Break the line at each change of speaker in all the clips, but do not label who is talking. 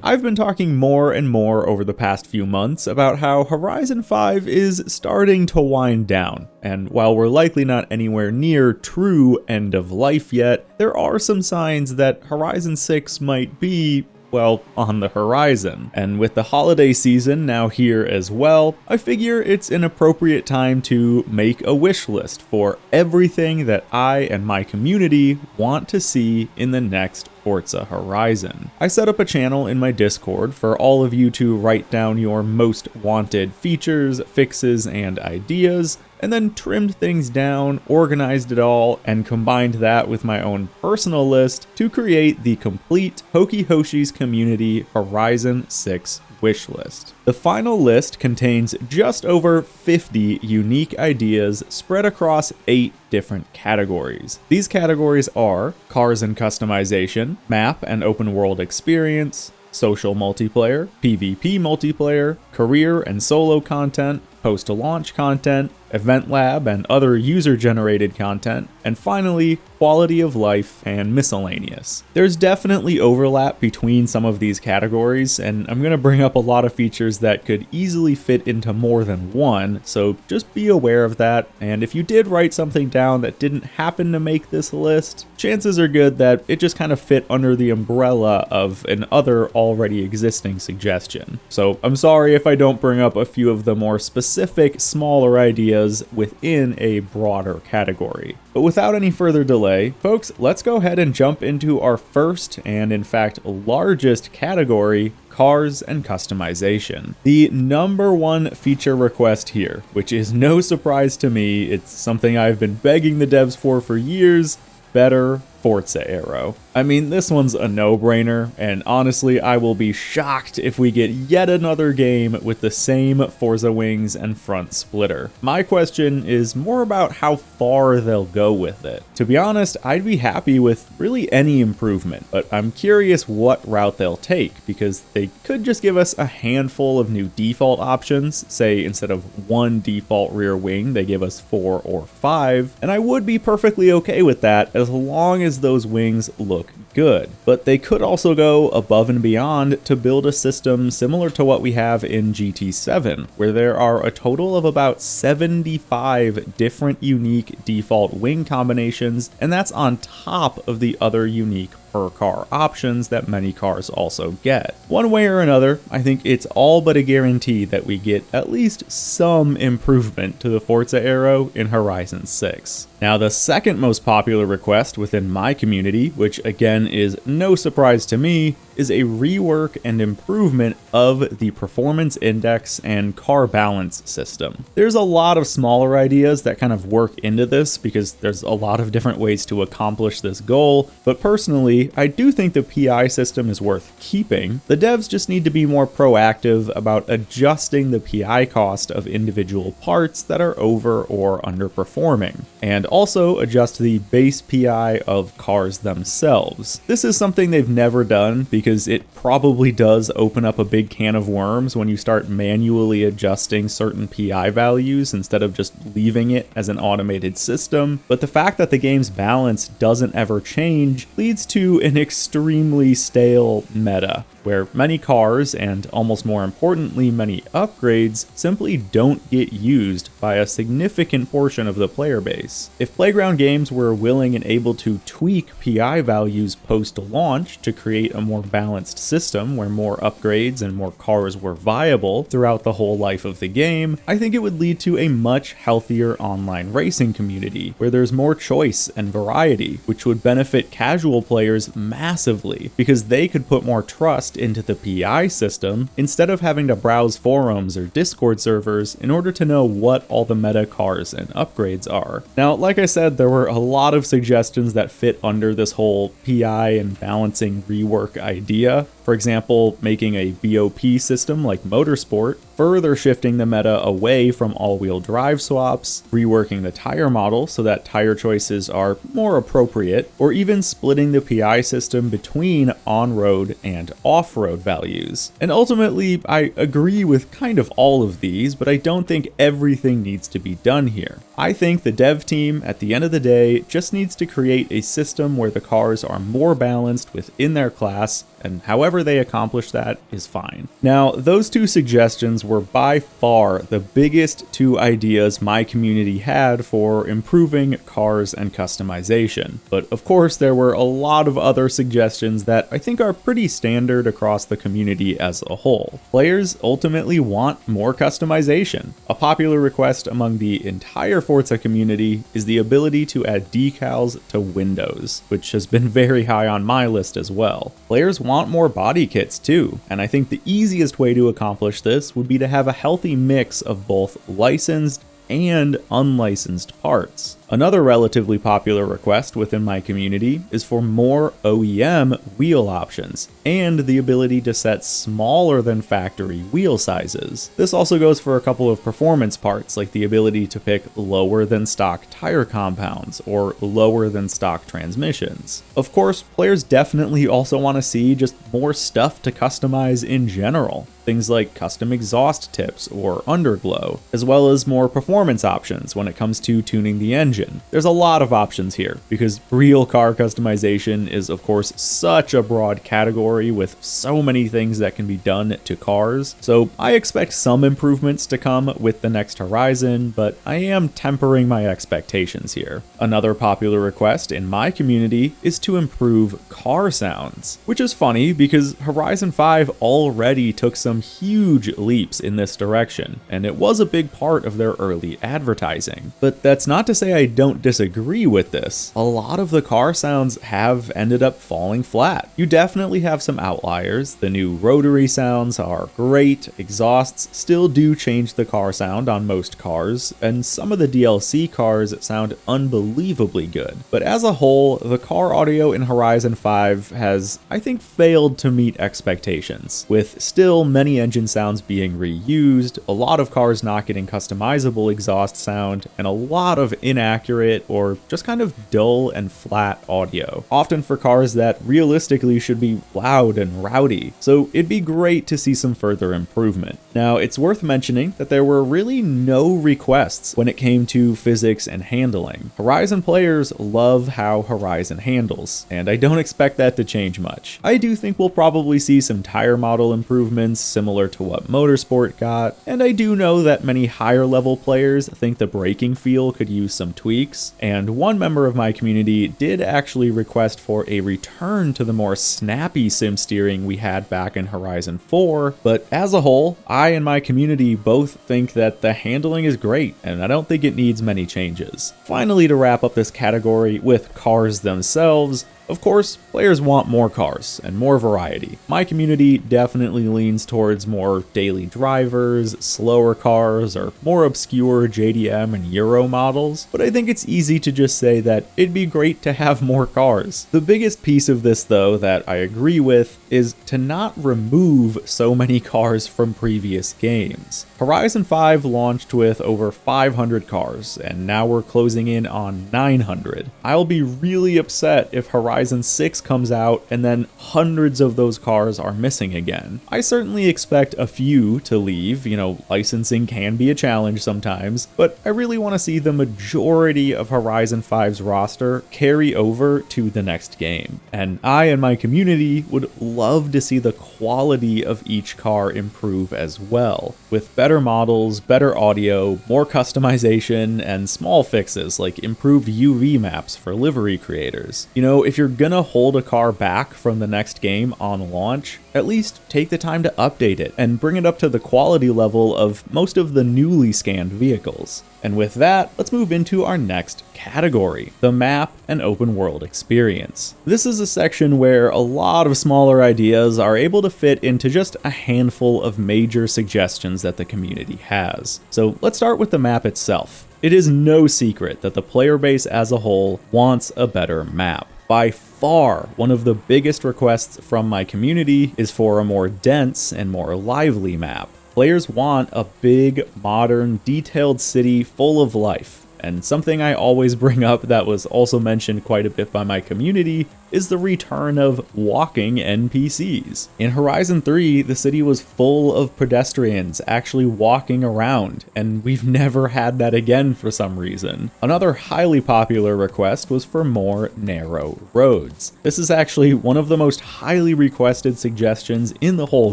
I've been talking more and more over the past few months about how Horizon 5 is starting to wind down, and while we're likely not anywhere near true end of life yet, there are some signs that Horizon 6 might be, well, on the horizon. And with the holiday season now here as well, I figure it's an appropriate time to make a wish list for everything that I and my community want to see in the next Forza Horizon. I set up a channel in my Discord for all of you to write down your most wanted features, fixes, and ideas, and then trimmed things down, organized it all, and combined that with my own personal list to create the complete Hokey Hoshi's Community Horizon 6 wish list. The final list contains just over 50 unique ideas spread across 8 different categories. These categories are cars and customization, map and open world experience, social multiplayer, PvP multiplayer, career and solo content, post-launch content, event lab and other user-generated content, and finally, quality of life and miscellaneous. There's definitely overlap between some of these categories, and I'm going to bring up a lot of features that could easily fit into more than one, so just be aware of that, and if you did write something down that didn't happen to make this list, chances are good that it just kind of fit under the umbrella of an other already existing suggestion. So I'm sorry if I don't bring up a few of the more specific, smaller ideas within a broader category. But without any further delay, folks, let's go ahead and jump into our first and in fact largest category, cars and customization. The number one feature request here, which is no surprise to me, it's something I've been begging the devs for years, better Forza Aero. I mean, this one's a no-brainer, and honestly, I will be shocked if we get yet another game with the same Forza wings and front splitter. My question is more about how far they'll go with it. To be honest, I'd be happy with really any improvement, but I'm curious what route they'll take, because they could just give us a handful of new default options, say instead of one default rear wing, they give us 4 or 5, and I would be perfectly okay with that as long as those wings look good. But they could also go above and beyond to build a system similar to what we have in GT7, where there are a total of about 75 different unique default wing combinations, and that's on top of the other unique per car options that many cars also get. One way or another, I think it's all but a guarantee that we get at least some improvement to the Forza Aero in Horizon 6. Now, the second most popular request within my community, which again is no surprise to me, is a rework and improvement of the performance index and car balance system. There's a lot of smaller ideas that kind of work into this because there's a lot of different ways to accomplish this goal, but personally, I do think the PI system is worth keeping. The devs just need to be more proactive about adjusting the PI cost of individual parts that are over or underperforming, and also adjust the base PI of cars themselves. This is something they've never done because it probably does open up a big can of worms when you start manually adjusting certain PI values instead of just leaving it as an automated system. But the fact that the game's balance doesn't ever change leads to an extremely stale meta, where many cars, and almost more importantly many upgrades, simply don't get used by a significant portion of the player base. If Playground Games were willing and able to tweak PI values post-launch to create a more balanced system where more upgrades and more cars were viable throughout the whole life of the game, I think it would lead to a much healthier online racing community, where there's more choice and variety, which would benefit casual players massively, because they could put more trust into the PI system instead of having to browse forums or Discord servers in order to know what all the meta cars and upgrades are. Now, like I said, there were a lot of suggestions that fit under this whole PI and balancing rework idea. For example, making a BOP system like Motorsport, further shifting the meta away from all-wheel drive swaps, reworking the tire model so that tire choices are more appropriate, or even splitting the PI system between on-road and off-road values. And ultimately, I agree with kind of all of these, but I don't think everything needs to be done here. I think the dev team, at the end of the day, just needs to create a system where the cars are more balanced within their class, and however they accomplish that is fine. Now, those two suggestions were by far the biggest two ideas my community had for improving cars and customization. But of course, there were a lot of other suggestions that I think are pretty standard across the community as a whole. Players ultimately want more customization. A popular request among the entire Forza community is the ability to add decals to windows, which has been very high on my list as well. Players want more body kits too, and I think the easiest way to accomplish this would be to have a healthy mix of both licensed and unlicensed parts. Another relatively popular request within my community is for more OEM wheel options and the ability to set smaller than factory wheel sizes. This also goes for a couple of performance parts, like the ability to pick lower than stock tire compounds or lower than stock transmissions. Of course, players definitely also want to see just more stuff to customize in general. Things like custom exhaust tips or underglow, as well as more performance options when it comes to tuning the engine. There's a lot of options here, because real car customization is of course such a broad category with so many things that can be done to cars, so I expect some improvements to come with the next Horizon, but I am tempering my expectations here. Another popular request in my community is to improve car sounds, which is funny because Horizon 5 already took some huge leaps in this direction, and it was a big part of their early advertising. But that's not to say I don't disagree with this. A lot of the car sounds have ended up falling flat. You definitely have some outliers. The new rotary sounds are great, exhausts still do change the car sound on most cars, and some of the DLC cars sound unbelievably good. But as a whole, the car audio in Horizon 5 has, I think, failed to meet expectations, with still many engine sounds being reused, a lot of cars not getting customizable exhaust sound, and a lot of inaccurate or just kind of dull and flat audio, often for cars that realistically should be loud and rowdy. So it'd be great to see some further improvement. Now, it's worth mentioning that there were really no requests when it came to physics and handling. Horizon players love how Horizon handles, and I don't expect that to change much. I do think we'll probably see some tire model improvements similar to what Motorsport got, and I do know that many higher level players think the braking feel could use some tweaks, and one member of my community did actually request for a return to the more snappy sim steering we had back in Horizon 4, but as a whole, I and my community both think that the handling is great, and I don't think it needs many changes. Finally, to wrap up this category with cars themselves, of course, players want more cars and more variety. My community definitely leans towards more daily drivers, slower cars, or more obscure JDM and Euro models, but I think it's easy to just say that it'd be great to have more cars. The biggest piece of this, though, that I agree with is to not remove so many cars from previous games. Horizon 5 launched with over 500 cars, and now we're closing in on 900. I'll be really upset if Horizon 6 comes out and then hundreds of those cars are missing again. I certainly expect a few to leave, licensing can be a challenge sometimes, but I really want to see the majority of Horizon 5's roster carry over to the next game. And I and my community would love to see the quality of each car improve as well, with better models, better audio, more customization, and small fixes like improved UV maps for livery creators. If you're gonna hold a car back from the next game on launch, at least take the time to update it and bring it up to the quality level of most of the newly scanned vehicles. And with that, let's move into our next category, the map and open world experience. This is a section where a lot of smaller ideas are able to fit into just a handful of major suggestions that the community has. So let's start with the map itself. It is no secret that the player base as a whole wants a better map. By far, one of the biggest requests from my community is for a more dense and more lively map. Players want a big, modern, detailed city full of life. And something I always bring up that was also mentioned quite a bit by my community is the return of walking NPCs. In Horizon 3, the city was full of pedestrians actually walking around, and we've never had that again for some reason. Another highly popular request was for more narrow roads. This is actually one of the most highly requested suggestions in the whole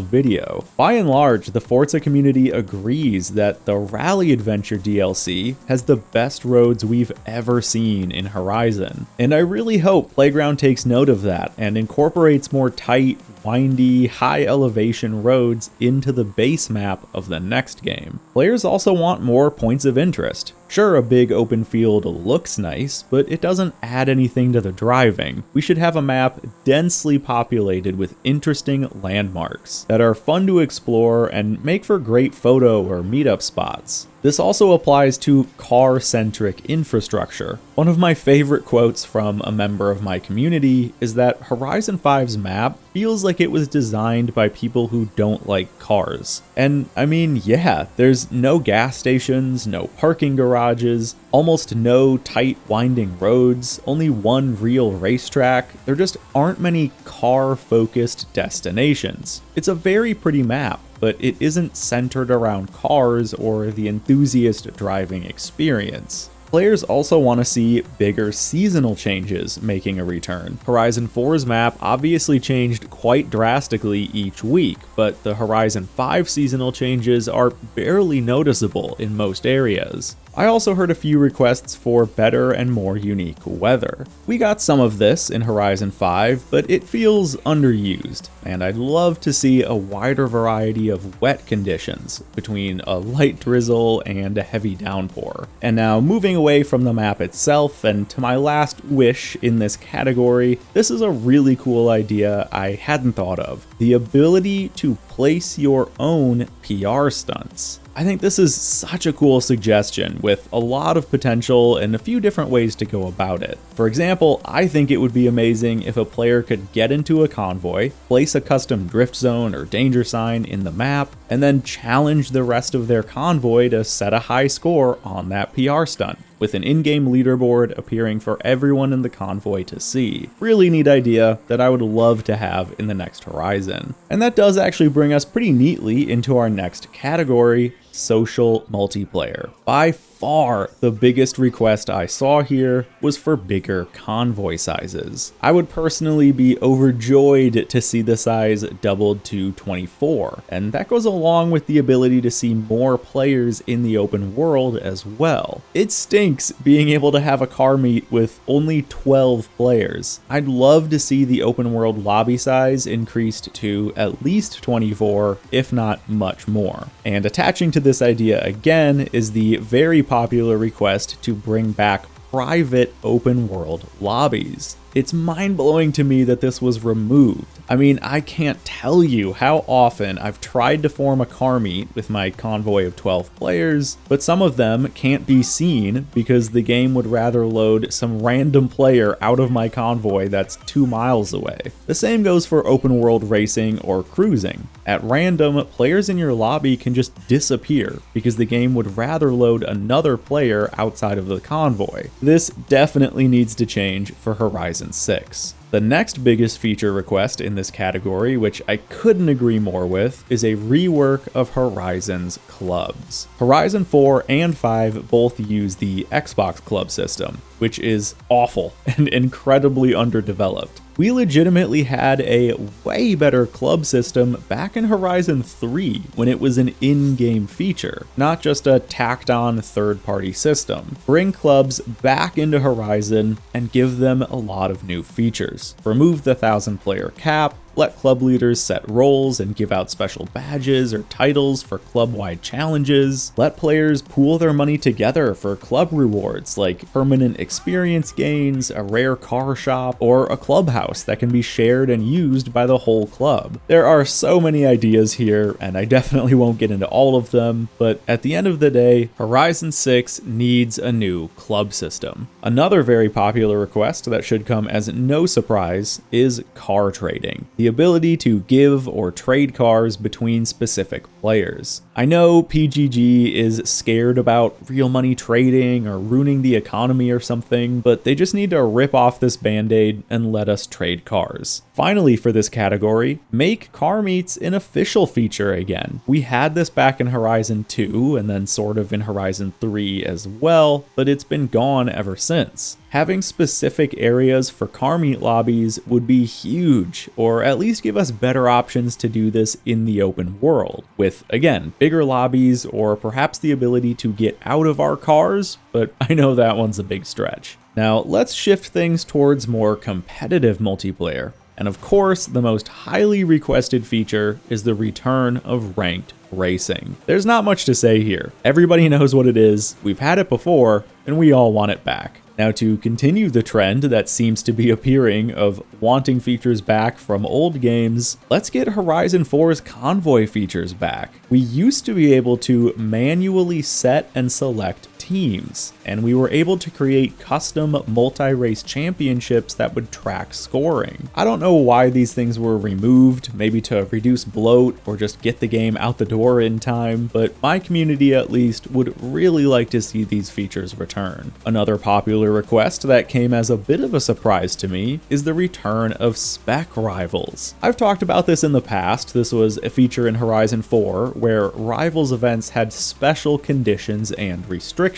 video. By and large, the Forza community agrees that the Rally Adventure DLC has the best roads we've ever seen in Horizon, and I really hope Playground takes note of that and incorporates more tight, windy, high elevation roads into the base map of the next game. Players also want more points of interest. Sure, a big open field looks nice, but it doesn't add anything to the driving. We should have a map densely populated with interesting landmarks that are fun to explore and make for great photo or meetup spots. This also applies to car-centric infrastructure. One of my favorite quotes from a member of my community is that Horizon 5's map feels like it was designed by people who don't like cars. And I mean, yeah, there's no gas stations, no parking garages, almost no tight winding roads, only one real racetrack. There just aren't many car-focused destinations. It's a very pretty map, but it isn't centered around cars or the enthusiast driving experience. Players also want to see bigger seasonal changes making a return. Horizon 4's map obviously changed quite drastically each week, but the Horizon 5 seasonal changes are barely noticeable in most areas. I also heard a few requests for better and more unique weather. We got some of this in Horizon 5, but it feels underused, and I'd love to see a wider variety of wet conditions between a light drizzle and a heavy downpour. And now, moving away from the map itself and to my last wish in this category, this is a really cool idea I hadn't thought of: the ability to place your own PR stunts. I think this is such a cool suggestion with a lot of potential and a few different ways to go about it. For example, I think it would be amazing if a player could get into a convoy, place a custom drift zone or danger sign in the map, and then challenge the rest of their convoy to set a high score on that PR stunt, with an in-game leaderboard appearing for everyone in the convoy to see. Really neat idea that I would love to have in the next Horizon. And that does actually bring us pretty neatly into our next category: social multiplayer. By far, the biggest request I saw here was for bigger convoy sizes. I would personally be overjoyed to see the size doubled to 24, and that goes along with the ability to see more players in the open world as well. It stinks being able to have a car meet with only 12 players. I'd love to see the open world lobby size increased to at least 24, if not much more. And attaching to this idea again is the very popular request to bring back private open world lobbies. It's mind-blowing to me that this was removed. I mean, I can't tell you how often I've tried to form a car meet with my convoy of 12 players, but some of them can't be seen because the game would rather load some random player out of my convoy that's 2 miles away. The same goes for open world racing or cruising. At random, players in your lobby can just disappear because the game would rather load another player outside of the convoy. This definitely needs to change for Horizon 6. The next biggest feature request in this category, which I couldn't agree more with, is a rework of Horizon's clubs. Horizon 4 and 5 both use the Xbox club system, which is awful and incredibly underdeveloped. We legitimately had a way better club system back in Horizon 3 when it was an in-game feature, not just a tacked-on third-party system. Bring clubs back into Horizon and give them a lot of new features. Remove the 1,000-player cap, let club leaders set roles and give out special badges or titles for club-wide challenges. Let players pool their money together for club rewards like permanent experience gains, a rare car shop, or a clubhouse that can be shared and used by the whole club. There are so many ideas here, and I definitely won't get into all of them, but at the end of the day, Horizon 6 needs a new club system. Another very popular request that should come as no surprise is car trading. The ability to give or trade cars between specific players. I know PGG is scared about real money trading or ruining the economy or something, but they just need to rip off this band-aid and let us trade cars. Finally, for this category, make car meets an official feature again. We had this back in Horizon 2 and then sort of in Horizon 3 as well, but it's been gone ever since. Having specific areas for car meet lobbies would be huge, or at least give us better options to do this in the open world, with, again, bigger lobbies or perhaps the ability to get out of our cars, but I know that one's a big stretch. Now, let's shift things towards more competitive multiplayer. And of course, the most highly requested feature is the return of ranked racing. There's not much to say here. Everybody knows what it is, we've had it before, and we all want it back. Now, to continue the trend that seems to be appearing of wanting features back from old games, let's get Horizon 4's convoy features back. We used to be able to manually set and select teams, and we were able to create custom multi-race championships that would track scoring. I don't know why these things were removed, maybe to reduce bloat or just get the game out the door in time, but my community at least would really like to see these features return. Another popular request that came as a bit of a surprise to me is the return of spec rivals. I've talked about this in the past. This was a feature in Horizon 4 where rivals events had special conditions and restrictions.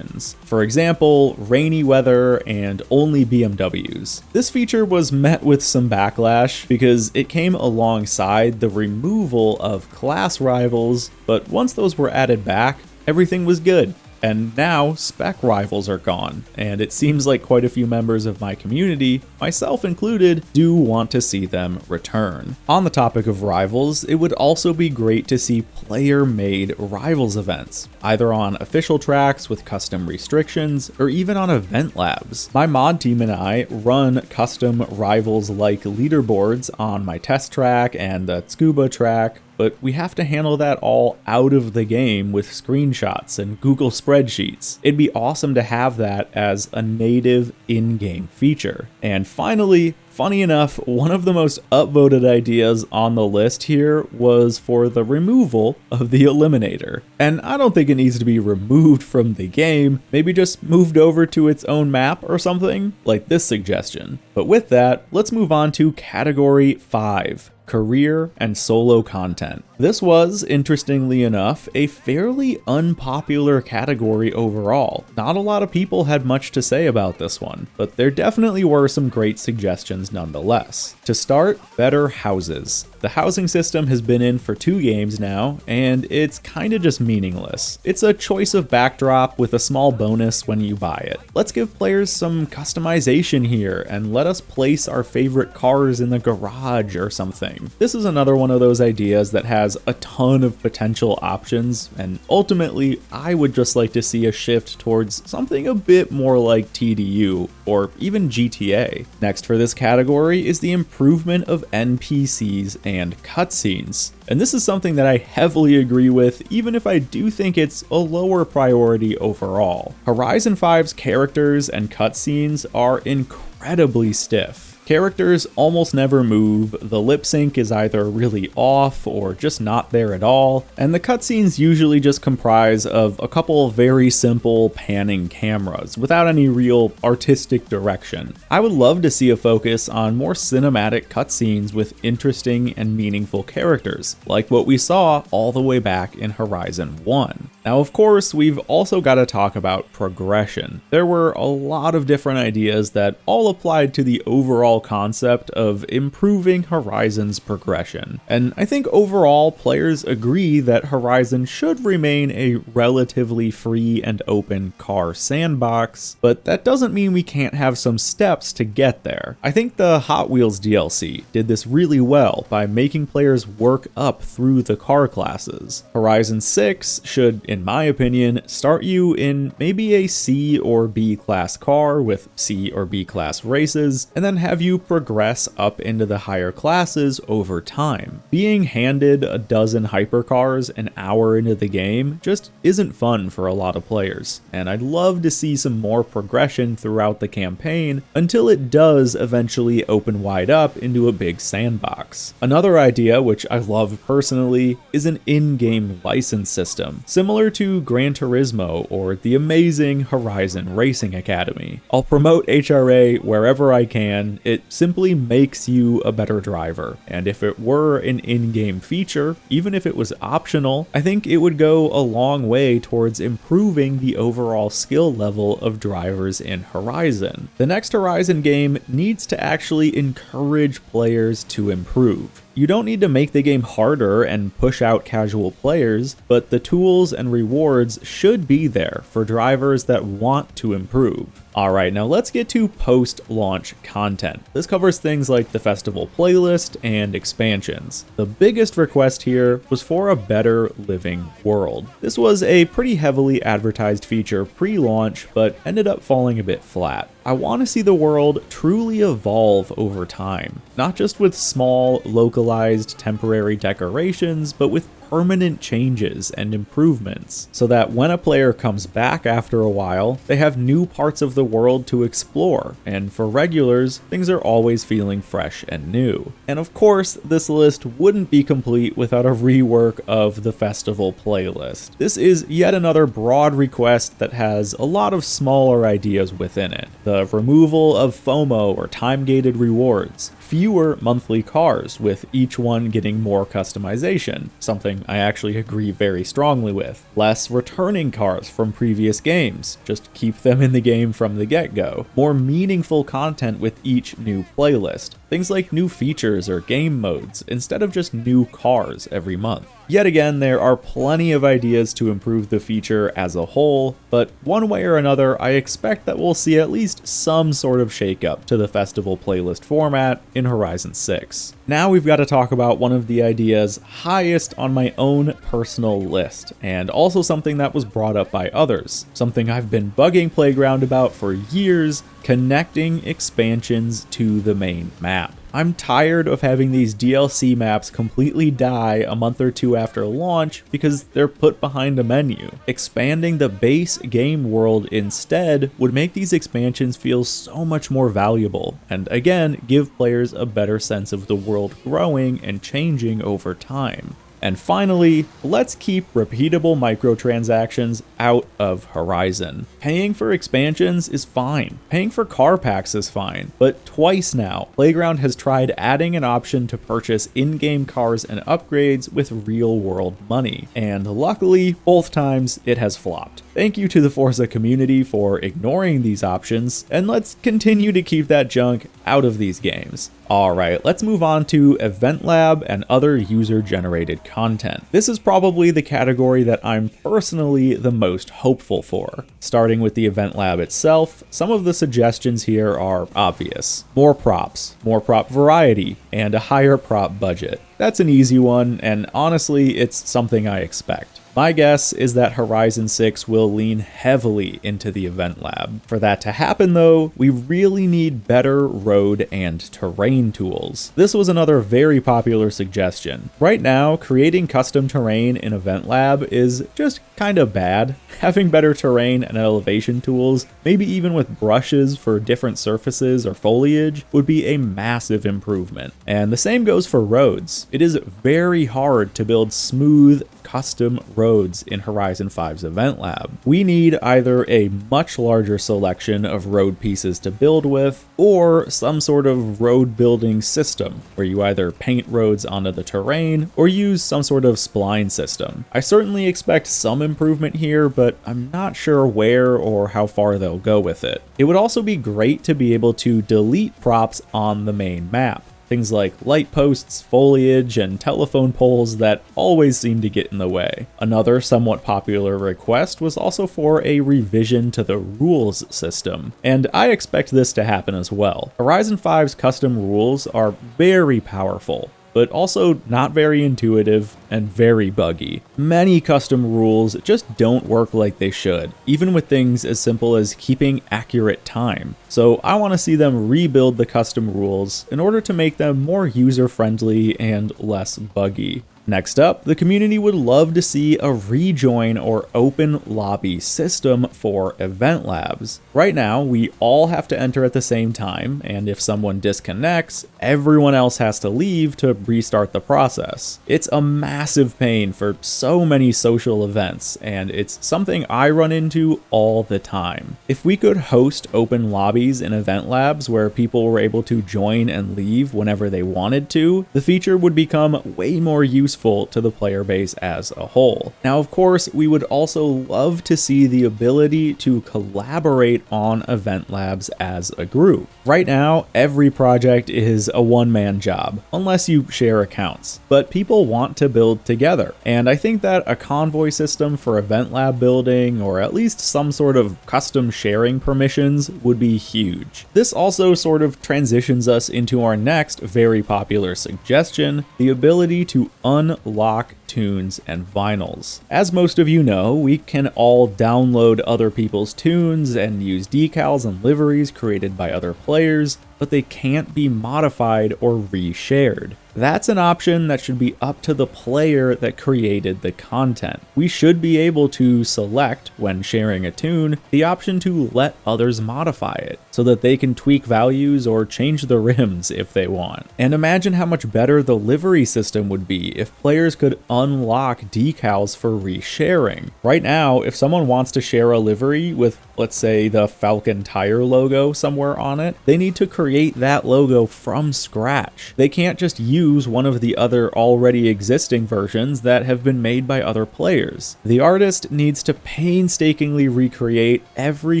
For example, rainy weather and only BMWs. This feature was met with some backlash because it came alongside the removal of class rivals, but once those were added back, everything was good. And now spec rivals are gone, and it seems like quite a few members of my community, myself included, do want to see them return. On the topic of rivals, it would also be great to see player-made rivals events, either on official tracks with custom restrictions, or even on event labs. My mod team and I run custom rivals-like leaderboards on my test track and the scuba track, but we have to handle that all out of the game with screenshots and Google spreadsheets. It'd be awesome to have that as a native in-game feature. And finally, funny enough, one of the most upvoted ideas on the list here was for the removal of the Eliminator. And I don't think it needs to be removed from the game, maybe just moved over to its own map or something, like this suggestion. But with that, let's move on to Category 5. Career and solo content. This was, interestingly enough, a fairly unpopular category overall. Not a lot of people had much to say about this one, but there definitely were some great suggestions nonetheless. To start, better houses. The housing system has been in for 2 games now, and it's kinda just meaningless. It's a choice of backdrop with a small bonus when you buy it. Let's give players some customization here, and let us place our favorite cars in the garage or something. This is another one of those ideas that has a ton of potential options, and ultimately, I would just like to see a shift towards something a bit more like TDU, or even GTA. Next for this category is the improvement of NPCs and cutscenes. And this is something that I heavily agree with, even if I do think it's a lower priority overall. Horizon 5's characters and cutscenes are incredibly stiff. Characters almost never move, the lip sync is either really off or just not there at all, and the cutscenes usually just comprise of a couple of very simple panning cameras without any real artistic direction. I would love to see a focus on more cinematic cutscenes with interesting and meaningful characters, like what we saw all the way back in Horizon 1. Now, of course, we've also got to talk about progression. There were a lot of different ideas that all applied to the overall concept of improving Horizon's progression. And I think overall players agree that Horizon should remain a relatively free and open car sandbox, but that doesn't mean we can't have some steps to get there. I think the Hot Wheels DLC did this really well by making players work up through the car classes. Horizon 6 should in my opinion, start you in maybe a C or B class car with C or B class races, and then have you progress up into the higher classes over time. Being handed a dozen hypercars an hour into the game just isn't fun for a lot of players, and I'd love to see some more progression throughout the campaign until it does eventually open wide up into a big sandbox. Another idea, which I love personally, is an in-game license system, similar to Gran Turismo or the amazing Horizon Racing Academy. I'll promote HRA wherever I can. It simply makes you a better driver, and if it were an in-game feature, even if it was optional, I think it would go a long way towards improving the overall skill level of drivers in Horizon. The next Horizon game needs to actually encourage players to improve. You don't need to make the game harder and push out casual players, but the tools and rewards should be there for drivers that want to improve. Alright, now let's get to post-launch content. This covers things like the festival playlist and expansions. The biggest request here was for a better living world. This was a pretty heavily advertised feature pre-launch, but ended up falling a bit flat. I want to see the world truly evolve over time, not just with small, localized, temporary decorations, but with permanent changes and improvements, so that when a player comes back after a while, they have new parts of the world to explore, and for regulars, things are always feeling fresh and new. And of course, this list wouldn't be complete without a rework of the festival playlist. This is yet another broad request that has a lot of smaller ideas within it. The removal of FOMO or time-gated rewards, fewer monthly cars, with each one getting more customization, something I actually agree very strongly with. Less returning cars from previous games, just keep them in the game from the get-go. More meaningful content with each new playlist. Things like new features or game modes, instead of just new cars every month. Yet again, there are plenty of ideas to improve the feature as a whole, but one way or another, I expect that we'll see at least some sort of shakeup to the festival playlist format in Horizon 6. Now we've got to talk about one of the ideas highest on my own personal list, and also something that was brought up by others, something I've been bugging Playground about for years: connecting expansions to the main map. I'm tired of having these DLC maps completely die a month or two after launch because they're put behind a menu. Expanding the base game world instead would make these expansions feel so much more valuable, and again, give players a better sense of the world growing and changing over time. And finally, let's keep repeatable microtransactions out of Horizon. Paying for expansions is fine. Paying for car packs is fine. But twice now, Playground has tried adding an option to purchase in-game cars and upgrades with real-world money. And luckily, both times it has flopped. Thank you to the Forza community for ignoring these options, and let's continue to keep that junk out of these games. Alright, let's move on to Event Lab and other user-generated content. This is probably the category that I'm personally the most hopeful for. Starting with the Event Lab itself, some of the suggestions here are obvious. More props, more prop variety, and a higher prop budget. That's an easy one, and honestly, it's something I expect. My guess is that Horizon 6 will lean heavily into the Event Lab. For that to happen though, we really need better road and terrain tools. This was another very popular suggestion. Right now, creating custom terrain in Event Lab is just kinda bad. Having better terrain and elevation tools, maybe even with brushes for different surfaces or foliage, would be a massive improvement. And the same goes for roads. It is very hard to build smooth, custom roads in Horizon 5's Event Lab. We need either a much larger selection of road pieces to build with, or some sort of road building system, where you either paint roads onto the terrain, or use some sort of spline system. I certainly expect some improvement here, but I'm not sure where or how far they'll go with it. It would also be great to be able to delete props on the main map. Things like light posts, foliage, and telephone poles that always seem to get in the way. Another somewhat popular request was also for a revision to the rules system, and I expect this to happen as well. Horizon 5's custom rules are very powerful, but also not very intuitive and very buggy. Many custom rules just don't work like they should, even with things as simple as keeping accurate time. So I want to see them rebuild the custom rules in order to make them more user-friendly and less buggy. Next up, the community would love to see a rejoin or open lobby system for event labs. Right now, we all have to enter at the same time, and if someone disconnects, everyone else has to leave to restart the process. It's a massive pain for so many social events, and it's something I run into all the time. If we could host open lobbies in event labs where people were able to join and leave whenever they wanted to, the feature would become way more useful to the player base as a whole. Now, of course, we would also love to see the ability to collaborate on event labs as a group. Right now, every project is a one-man job, unless you share accounts, but people want to build together, and I think that a convoy system for event lab building, or at least some sort of custom sharing permissions, would be huge. This also sort of transitions us into our next very popular suggestion, the ability to unlock tunes and vinyls. As most of you know, we can all download other people's tunes and use decals and liveries created by other players, but they can't be modified or reshared. That's an option that should be up to the player that created the content. We should be able to select, when sharing a tune, the option to let others modify it, so that they can tweak values or change the rims if they want. And imagine how much better the livery system would be if players could unlock decals for resharing. Right now, if someone wants to share a livery with, let's say, the Falcon Tire logo somewhere on it, they need to create that logo from scratch. They can't just use one of the other already existing versions that have been made by other players. The artist needs to painstakingly recreate every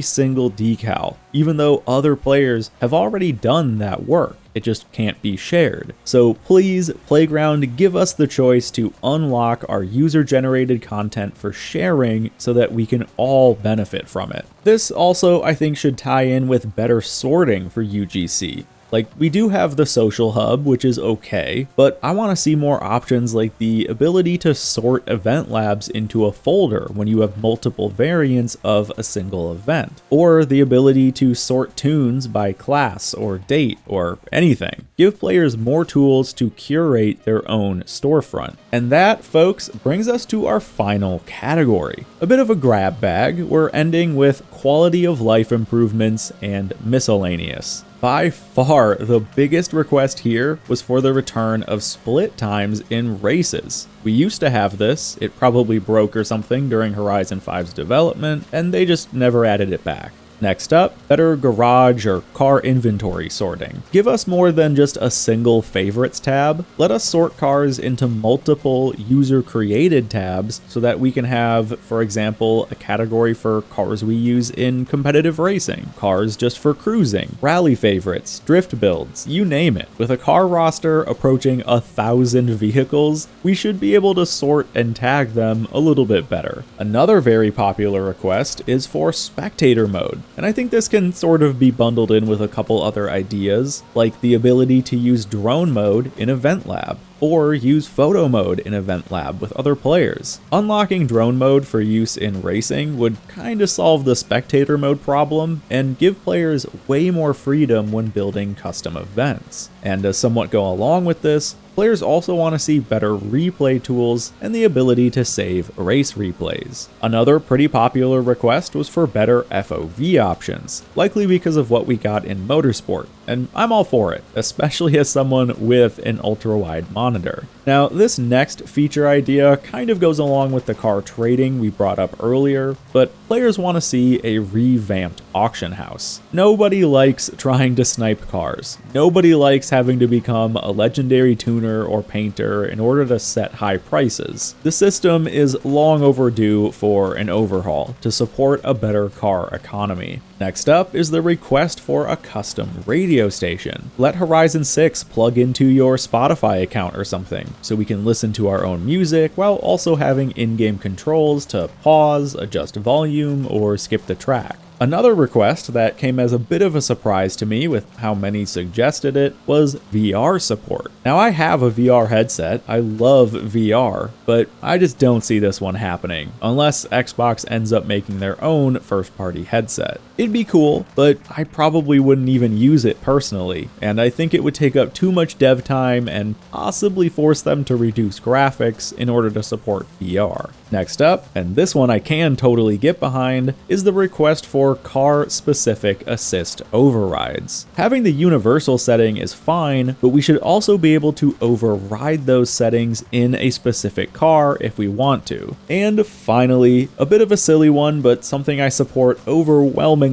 single decal, even though other players have already done that work. It just can't be shared. So please, Playground, give us the choice to unlock our user-generated content for sharing so that we can all benefit from it. This also, I think, should tie in with better sorting for UGC. Like, we do have the social hub, which is okay, but I want to see more options like the ability to sort event labs into a folder when you have multiple variants of a single event, or the ability to sort tunes by class or date or anything. Give players more tools to curate their own storefront. And that, folks, brings us to our final category. A bit of a grab bag. We're ending with quality of life improvements and miscellaneous. By far, the biggest request here was for the return of split times in races. We used to have this, it probably broke or something during Horizon 5's development, and they just never added it back. Next up, better garage or car inventory sorting. Give us more than just a single favorites tab. Let us sort cars into multiple user-created tabs so that we can have, for example, a category for cars we use in competitive racing, cars just for cruising, rally favorites, drift builds, you name it. With a car roster approaching 1,000 vehicles, we should be able to sort and tag them a little bit better. Another very popular request is for spectator mode. And I think this can sort of be bundled in with a couple other ideas, like the ability to use drone mode in Event Lab, or use photo mode in Event Lab with other players. Unlocking drone mode for use in racing would kinda solve the spectator mode problem and give players way more freedom when building custom events. And to somewhat go along with this, players also want to see better replay tools and the ability to save race replays. Another pretty popular request was for better FOV options, likely because of what we got in Motorsport, and I'm all for it, especially as someone with an ultra-wide monitor. Now, this next feature idea kind of goes along with the car trading we brought up earlier, but players want to see a revamped auction house. Nobody likes trying to snipe cars. Nobody likes having to become a legendary tuner or painter in order to set high prices. The system is long overdue for an overhaul to support a better car economy. Next up is the request for a custom radio station. Let Horizon 6 plug into your Spotify account or something, so we can listen to our own music while also having in-game controls to pause, adjust volume, or skip the track. Another request that came as a bit of a surprise to me with how many suggested it was VR support. Now I have a VR headset, I love VR, but I just don't see this one happening unless Xbox ends up making their own first-party headset. It'd be cool, but I probably wouldn't even use it personally, and I think it would take up too much dev time and possibly force them to reduce graphics in order to support VR. Next up, and this one I can totally get behind, is the request for car-specific assist overrides. Having the universal setting is fine, but we should also be able to override those settings in a specific car if we want to. And finally, a bit of a silly one, but something I support overwhelmingly,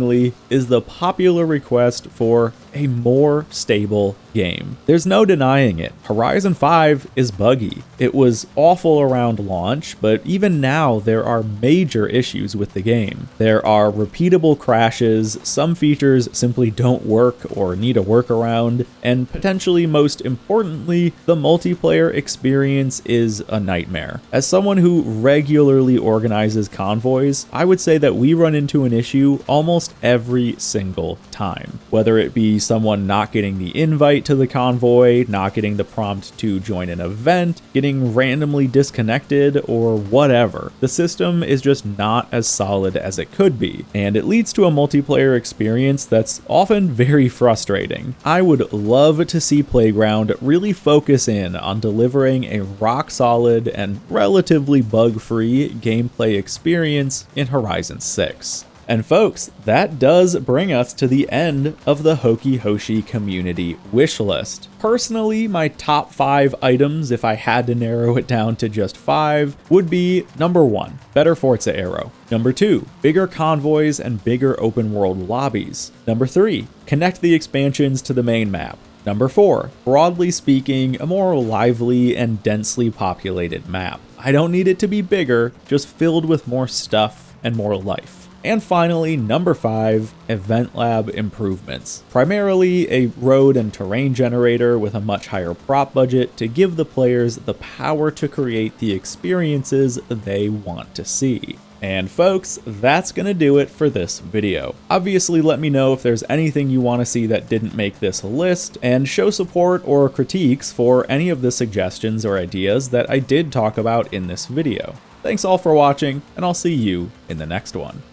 is the popular request for a more stable game. There's no denying it. Horizon 5 is buggy. It was awful around launch, but even now there are major issues with the game. There are repeatable crashes, some features simply don't work or need a workaround, and potentially most importantly, the multiplayer experience is a nightmare. As someone who regularly organizes convoys, I would say that we run into an issue almost every single time, whether it be someone not getting the invite to the convoy, not getting the prompt to join an event, getting randomly disconnected, or whatever. The system is just not as solid as it could be, and it leads to a multiplayer experience that's often very frustrating. I would love to see Playground really focus in on delivering a rock-solid and relatively bug-free gameplay experience in Horizon 6. And folks, that does bring us to the end of the Hoki Hoshi community wish list. Personally, my top 5 items, if I had to narrow it down to just 5, would be number 1, better Forza Aero. Number 2, bigger convoys and bigger open world lobbies. Number 3, connect the expansions to the main map. Number 4, broadly speaking, a more lively and densely populated map. I don't need it to be bigger, just filled with more stuff and more life. And finally, number 5, Event Lab improvements. Primarily a road and terrain generator with a much higher prop budget to give the players the power to create the experiences they want to see. And folks, that's gonna do it for this video. Obviously, let me know if there's anything you want to see that didn't make this list, and show support or critiques for any of the suggestions or ideas that I did talk about in this video. Thanks all for watching, and I'll see you in the next one.